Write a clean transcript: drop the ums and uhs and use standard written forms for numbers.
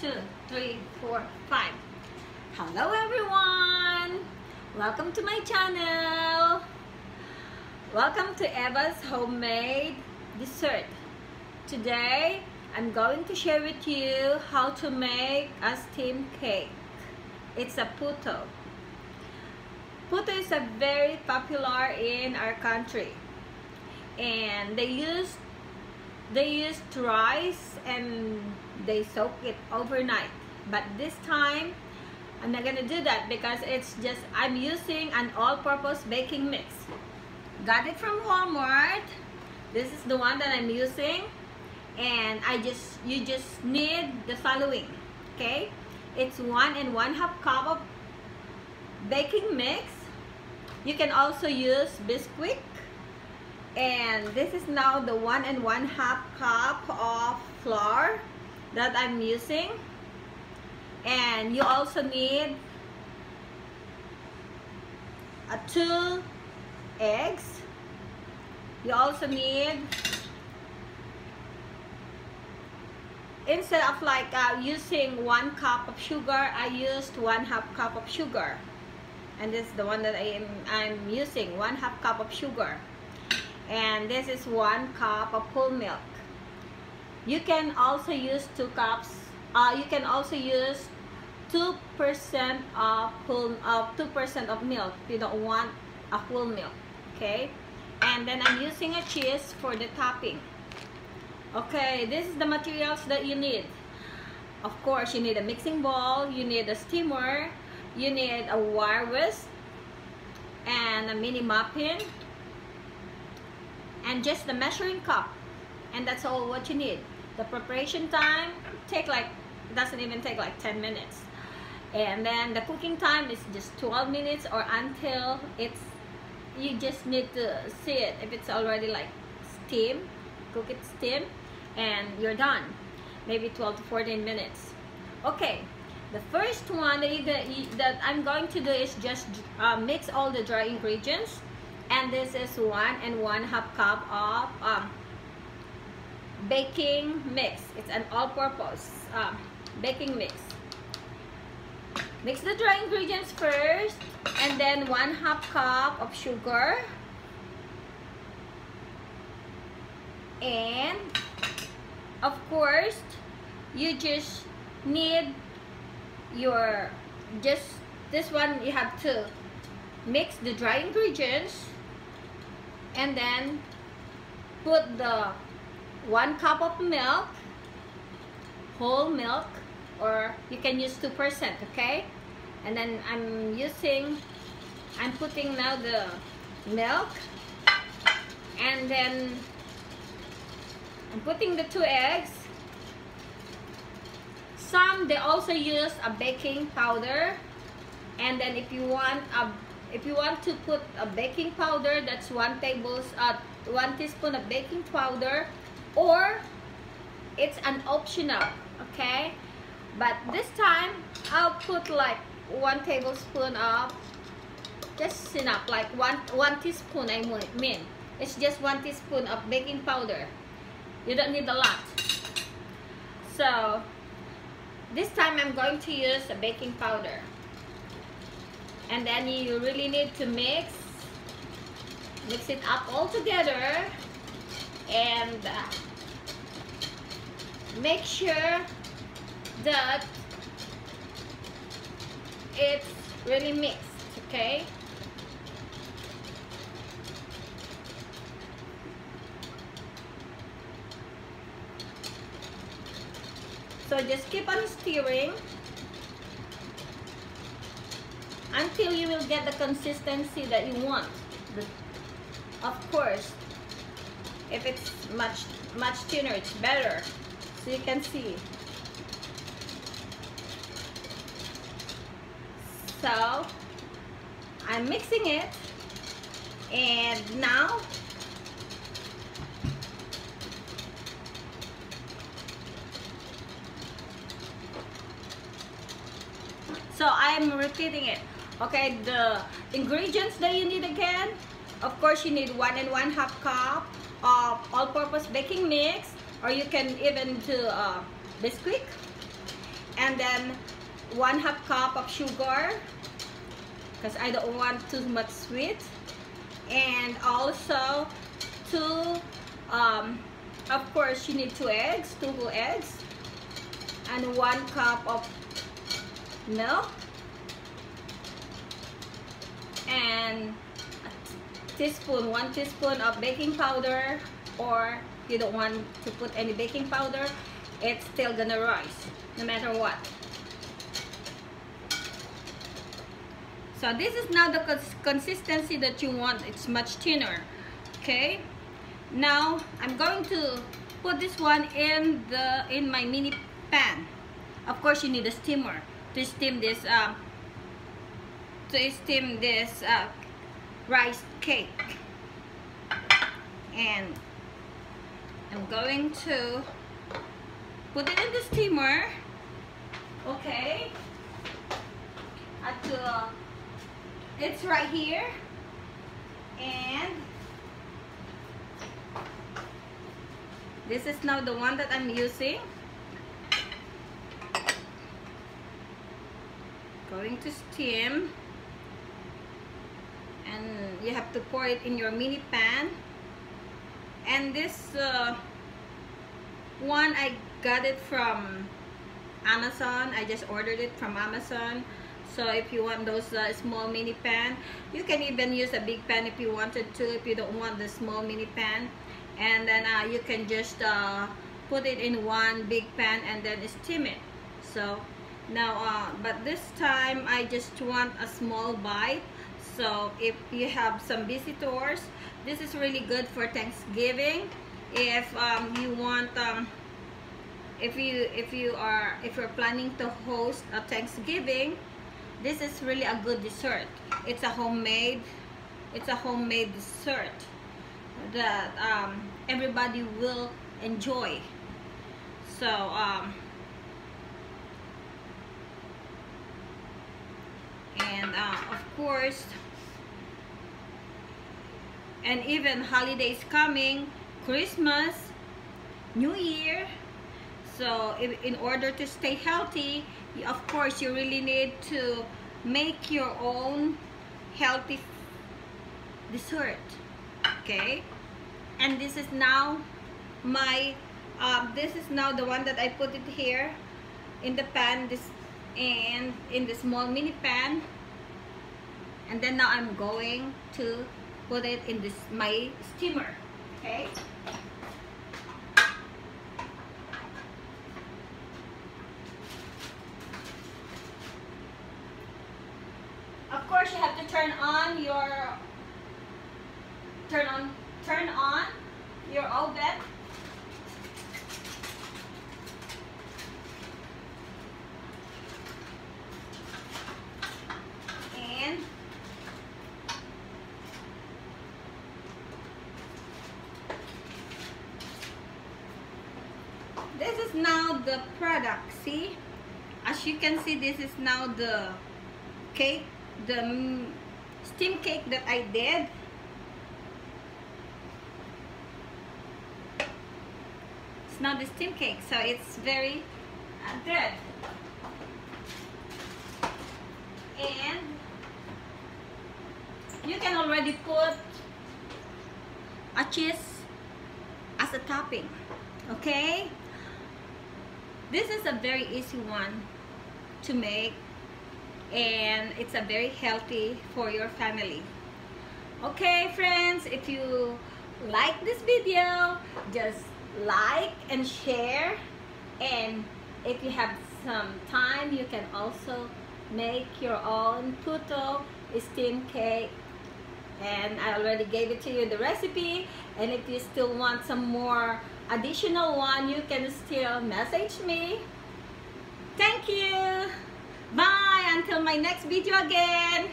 2, 3, 4, 5. Hello everyone! Welcome to my channel. Welcome to Eva's homemade dessert. Today I'm going to share with you how to make a steam cake. It's a Puto. Puto is a very popular in our country, and they use rice and they soak it overnight. But this time I'm not gonna do that because I'm using an all-purpose baking mix. Got it from Walmart. This is the one that I'm using, and you just need the following. Okay, it's 1 1/2 cup of baking mix. You can also use bisquick. And this is now the 1 1/2 cup of flour that I'm using. And you also need 2 eggs. You also need, instead of using 1 cup of sugar, I used 1/2 cup of sugar. And this is the one that I'm using, 1/2 cup of sugar. And this is 1 cup of whole milk. You can also use 2 cups. You can also use 2% of milk. You don't want a whole milk, okay? And then I'm using a cheese for the topping. Okay, this is the materials that you need. Of course, you need a mixing bowl. You need a steamer. You need a wire whisk and a mini muffin. And just the measuring cup, and that's all what you need. The preparation time doesn't even take like 10 minutes, and then the cooking time is just 12 minutes, or until you just need to see it if it's already like steam. Cook it steam and you're done. Maybe 12 to 14 minutes. Okay, the first one that I'm going to do is just mix all the dry ingredients. And this is 1 1/2 cup of baking mix. It's an all-purpose baking mix. Mix the dry ingredients first, and then 1/2 cup of sugar, and of course you just need this one. You have to mix the dry ingredients and then put the 1 cup of milk, whole milk, or you can use 2%, okay? And then I'm putting now the milk, and then I'm putting the 2 eggs. Some they also use a baking powder, and then if you want to put a baking powder, that's 1 teaspoon of baking powder, or it's an optional, okay? But this time I'll put like 1 tablespoon of, just enough, like 1 teaspoon. I mean, it's just 1 teaspoon of baking powder. You don't need a lot. So this time I'm going to use a baking powder. And then you really need to mix it up all together, and make sure that it's really mixed, okay? So just keep on stirring until you will get the consistency that you want. Of course, if it's much thinner, it's better. So you can see. So I'm mixing it, and now I'm repeating it. Okay, the ingredients that you need again, of course you need 1 1/2 cup of all-purpose baking mix, or you can even do bisquick. and then 1/2 cup of sugar because I don't want too much sweet, and also of course you need 2 eggs, 2 whole eggs, and 1 cup of milk, and 1 teaspoon of baking powder, or you don't want to put any baking powder, it's still gonna rise no matter what. So this is now the consistency that you want. It's much thinner. Okay, now I'm going to put this one in my mini pan. Of course you need a steamer to steam this rice cake, and I'm going to put it in the steamer. Okay, it's right here, and this is now the one that I'm using. Going to steam, and you have to pour it in your mini pan. And this one I got it from Amazon. I just ordered it from Amazon. So if you want those small mini pan, you can even use a big pan if you wanted to, if you don't want the small mini pan. And then you can just put it in one big pan and then steam it. So now but this time I just want a small bite. So if you have some visitors, this is really good for Thanksgiving. If you want if you're planning to host a Thanksgiving, this is really a good dessert. It's a homemade dessert that everybody will enjoy. So and of course, and even holidays coming, Christmas, New Year. So in order to stay healthy, of course you really need to make your own healthy dessert. Okay, and this is now my this is now the one that I put it here in the pan, and in the small mini pan, and then now I'm going to put it in my steamer. Okay, of course you have to turn on your oven. And this is now the product. See, as you can see, this is now the cake, the steam cake that I did. It's now the steam cake, so it's very good. And you can already put a cheese as a topping. Okay, this is a very easy one to make, and it's a very healthy for your family. Okay friends, if you like this video, just like and share, and if you have some time, you can also make your own Puto steam cake, and I already gave it to you in the recipe. And if you still want some more additional one, you can still message me. Thank you. Bye until my next video again.